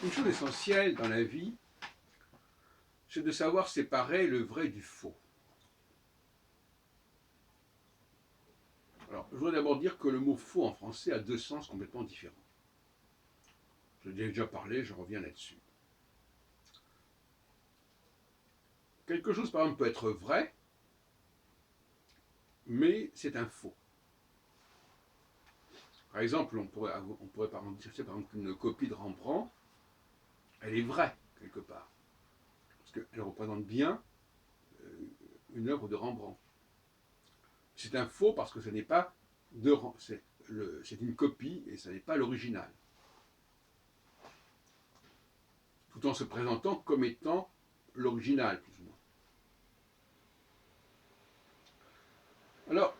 Une chose essentielle dans la vie, c'est de savoir séparer le vrai du faux. Alors, je voudrais d'abord dire que le mot faux en français a deux sens complètement différents. Je l'ai déjà parlé, je reviens là-dessus. Quelque chose, par exemple, peut être vrai, mais c'est un faux. Par exemple, on pourrait par exemple dire qu'une copie de Rembrandt, elle est vraie, quelque part. Parce qu'elle représente bien une œuvre de Rembrandt. C'est un faux parce que ce n'est pas de c'est une copie et ce n'est pas l'original. Tout en se présentant comme étant l'original, plus ou moins. Alors,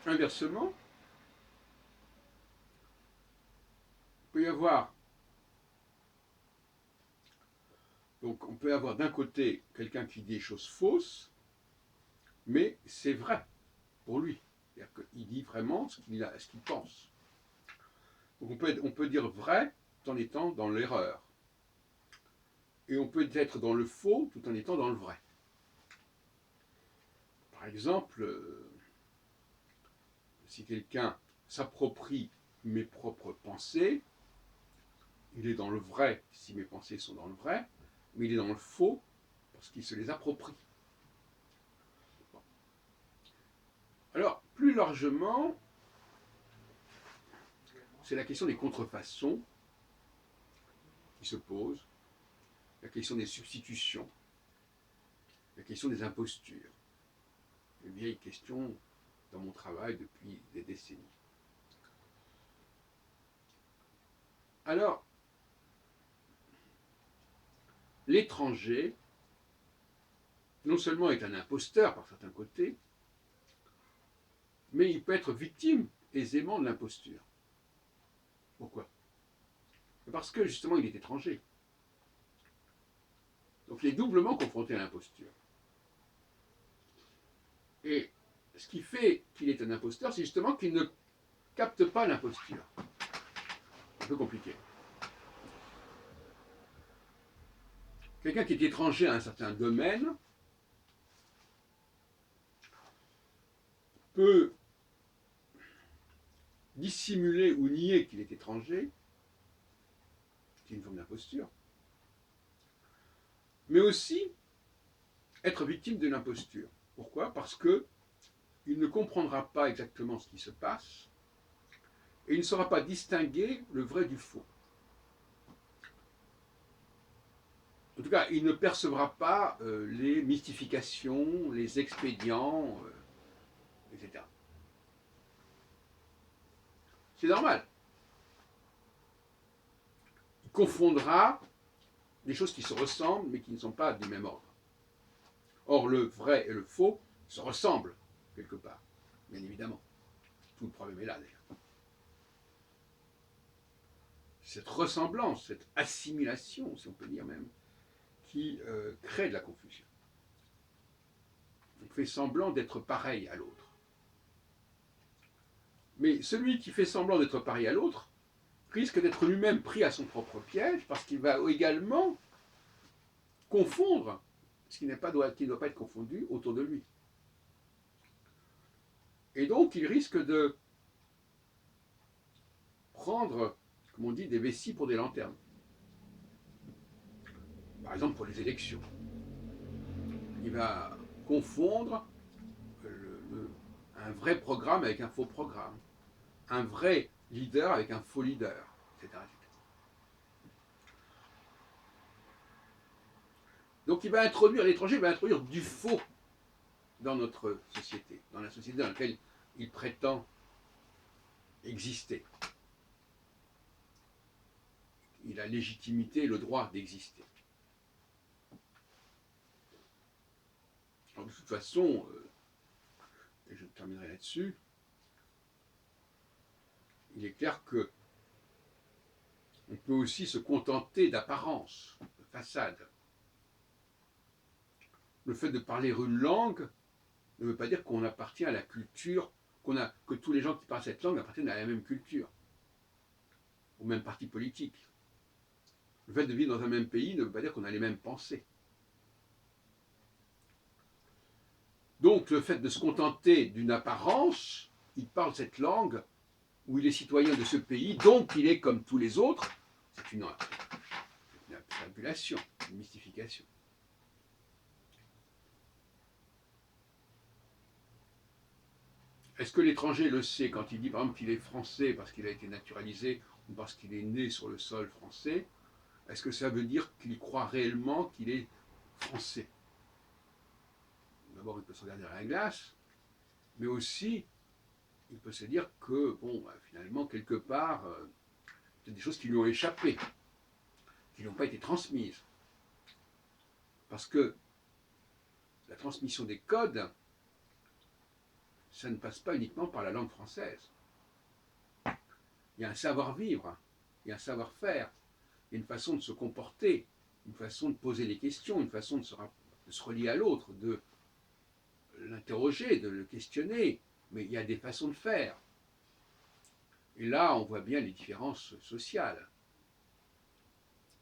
inversement, il peut y avoir, donc on peut avoir d'un côté quelqu'un qui dit des choses fausses, mais c'est vrai pour lui. C'est-à-dire qu'il dit vraiment ce qu'il pense. Donc on peut dire vrai tout en étant dans l'erreur. Et on peut être dans le faux tout en étant dans le vrai. Par exemple, si quelqu'un s'approprie mes propres pensées, il est dans le vrai si mes pensées sont dans le vrai, mais il est dans le faux parce qu'il se les approprie. Bon. Alors, plus largement, c'est la question des contrefaçons qui se pose, la question des substitutions, la question des impostures. Une vieille question dans mon travail depuis des décennies. Alors, l'étranger, non seulement est un imposteur par certains côtés, mais il peut être victime aisément de l'imposture. Pourquoi? Parce que justement il est étranger. Donc il est doublement confronté à l'imposture. Et ce qui fait qu'il est un imposteur, c'est justement qu'il ne capte pas l'imposture. Un peu compliqué. Quelqu'un qui est étranger à un certain domaine peut dissimuler ou nier qu'il est étranger, c'est une forme d'imposture, mais aussi être victime de l'imposture. Pourquoi? Parce que il ne comprendra pas exactement ce qui se passe et il ne saura pas distinguer le vrai du faux. En tout cas, il ne percevra pas les mystifications, les expédients, etc. C'est normal. Il confondra des choses qui se ressemblent mais qui ne sont pas du même ordre. Or, le vrai et le faux se ressemblent quelque part, bien évidemment. Tout le problème est là d'ailleurs. Cette ressemblance, cette assimilation, si on peut dire même, qui crée de la confusion. On fait semblant d'être pareil à l'autre. Mais celui qui fait semblant d'être pareil à l'autre risque d'être lui-même pris à son propre piège parce qu'il va également confondre ce qui ne doit pas être confondu autour de lui. Et donc il risque de prendre, comme on dit, des vessies pour des lanternes. Par exemple pour les élections. Il va confondre un vrai programme avec un faux programme, un vrai leader avec un faux leader, etc. Donc l'étranger va introduire du faux dans notre société, dans la société dans laquelle il prétend exister. Il a légitimité et le droit d'exister. Alors, de toute façon, et je terminerai là-dessus, il est clair que on peut aussi se contenter d'apparence, de façade. Le fait de parler une langue ne veut pas dire qu'on appartient à la culture, que tous les gens qui parlent cette langue appartiennent à la même culture. au même parti politique. Le fait de vivre dans un même pays ne veut pas dire qu'on a les mêmes pensées. Donc le fait de se contenter d'une apparence, il parle cette langue où il est citoyen de ce pays, donc il est comme tous les autres, c'est une fabulation, une mystification. Est-ce que l'étranger le sait quand il dit par exemple qu'il est français parce qu'il a été naturalisé ou parce qu'il est né sur le sol français? Est-ce que ça veut dire qu'il croit réellement qu'il est français? D'abord, il peut se regarder dans la glace, mais aussi, il peut se dire que, bon, finalement, quelque part, il y a des choses qui lui ont échappé, qui n'ont pas été transmises. Parce que la transmission des codes, ça ne passe pas uniquement par la langue française. Il y a un savoir-vivre, il y a un savoir-faire, il y a une façon de se comporter, une façon de poser des questions, une façon de se relier à l'autre, de l'interroger, de le questionner, mais il y a des façons de faire. Et là, on voit bien les différences sociales.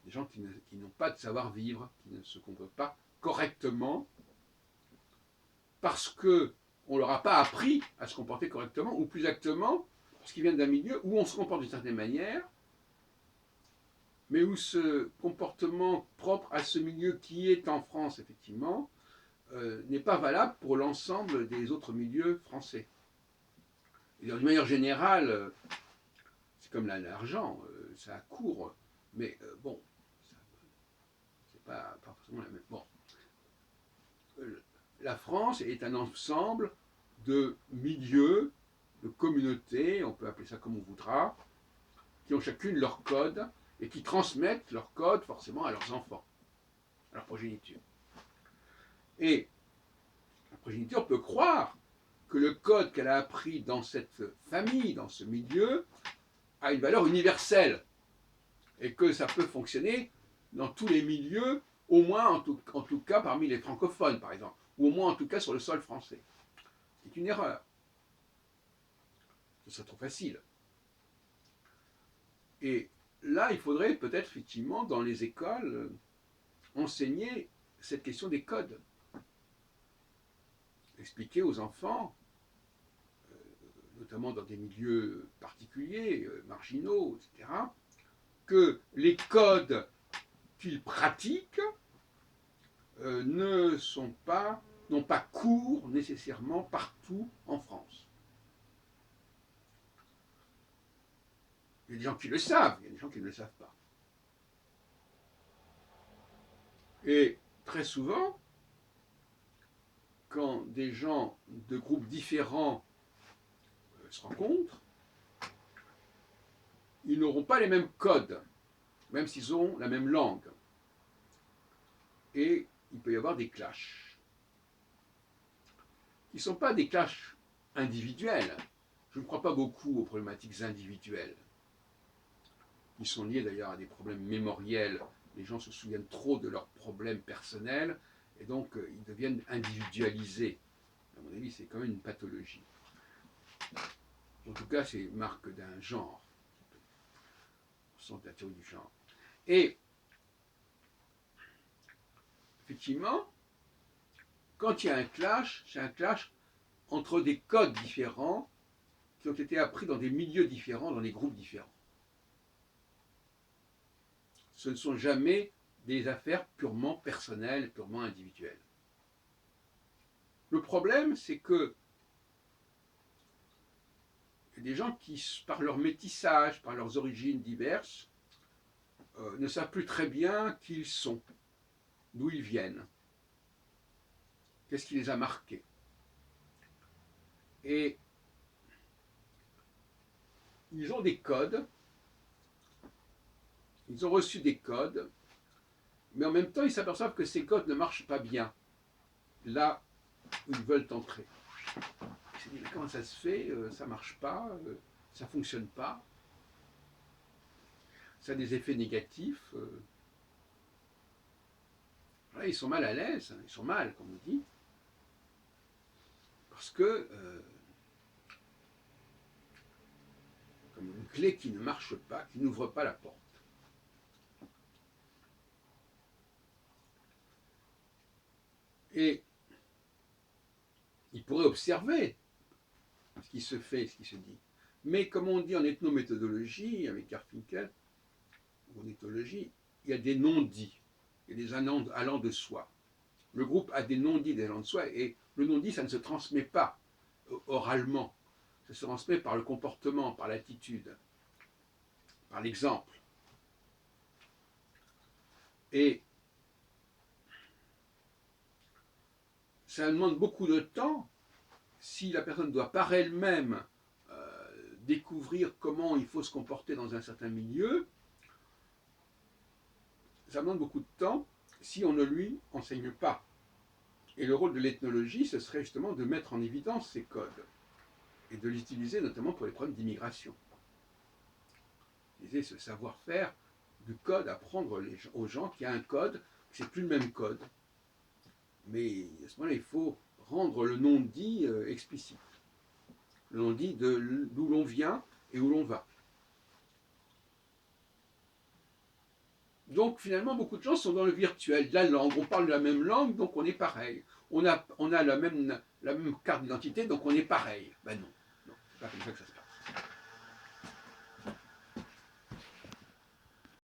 Des gens qui n'ont pas de savoir-vivre, qui ne se comportent pas correctement, parce qu'on ne leur a pas appris à se comporter correctement, ou plus exactement, parce qu'ils viennent d'un milieu où on se comporte d'une certaine manière, mais où ce comportement propre à ce milieu qui est en France, effectivement, n'est pas valable pour l'ensemble des autres milieux français. D'une manière générale, c'est comme l'argent, ça court, mais bon, c'est pas forcément la même. Bon. La France est un ensemble de milieux, de communautés, on peut appeler ça comme on voudra, qui ont chacune leur code et qui transmettent leur code forcément à leurs enfants, à leur progéniture. Et la progéniture peut croire que le code qu'elle a appris dans cette famille, dans ce milieu, a une valeur universelle et que ça peut fonctionner dans tous les milieux, au moins en tout cas parmi les francophones par exemple, ou au moins en tout cas sur le sol français. C'est une erreur. Ce serait trop facile. Et là, il faudrait peut-être effectivement dans les écoles enseigner cette question des codes. Expliquer aux enfants, notamment dans des milieux particuliers, marginaux, etc., que les codes qu'ils pratiquent n'ont pas cours nécessairement partout en France. Il y a des gens qui le savent, il y a des gens qui ne le savent pas. Et très souvent, quand des gens de groupes différents se rencontrent, ils n'auront pas les mêmes codes, même s'ils ont la même langue. Et il peut y avoir des clashs, qui ne sont pas des clashs individuels. Je ne crois pas beaucoup aux problématiques individuelles, qui sont liées d'ailleurs à des problèmes mémoriels. Les gens se souviennent trop de leurs problèmes personnels, et donc ils deviennent individualisés. À mon avis, c'est quand même une pathologie. En tout cas, c'est marque d'un genre, au sens de la théorie du genre. Et effectivement, quand il y a un clash, c'est un clash entre des codes différents qui ont été appris dans des milieux différents, dans des groupes différents. Ce ne sont jamais des affaires purement personnelles, purement individuelles. Le problème, c'est que il y a des gens qui, par leur métissage, par leurs origines diverses, ne savent plus très bien qui ils sont, d'où ils viennent, qu'est-ce qui les a marqués. Et ils ont des codes, ils ont reçu des codes, mais en même temps, ils s'aperçoivent que ces codes ne marchent pas bien, là où ils veulent entrer. Ils se disent, mais comment ça se fait? Ça ne marche pas, ça ne fonctionne pas. Ça a des effets négatifs. Là, ils sont mal à l'aise, ils sont mal, comme on dit, parce que, comme clé qui ne marche pas, qui n'ouvre pas la porte. Et il pourrait observer ce qui se fait, ce qui se dit. Mais comme on dit en ethnométhodologie, avec Garfinkel, ou en éthologie, il y a des non-dits, il y a des allant de soi. Le groupe a des non-dits, des allants de soi, et le non-dit, ça ne se transmet pas oralement, ça se transmet par le comportement, par l'attitude, par l'exemple. Et ça demande beaucoup de temps si la personne doit par elle-même découvrir comment il faut se comporter dans un certain milieu. Ça demande beaucoup de temps si on ne lui enseigne pas. Et le rôle de l'ethnologie, ce serait justement de mettre en évidence ces codes et de les utiliser notamment pour les problèmes d'immigration. Ce savoir-faire du code, apprendre aux gens qu'il y a un code, que ce n'est plus le même code. Mais à ce moment-là, il faut rendre le non-dit explicite. Le non-dit d'où l'on vient et où l'on va. Donc finalement, beaucoup de gens sont dans le virtuel, de la langue. On parle la même langue, donc on est pareil. On a la même carte d'identité, donc on est pareil. Ben non, c'est pas comme ça que ça se passe.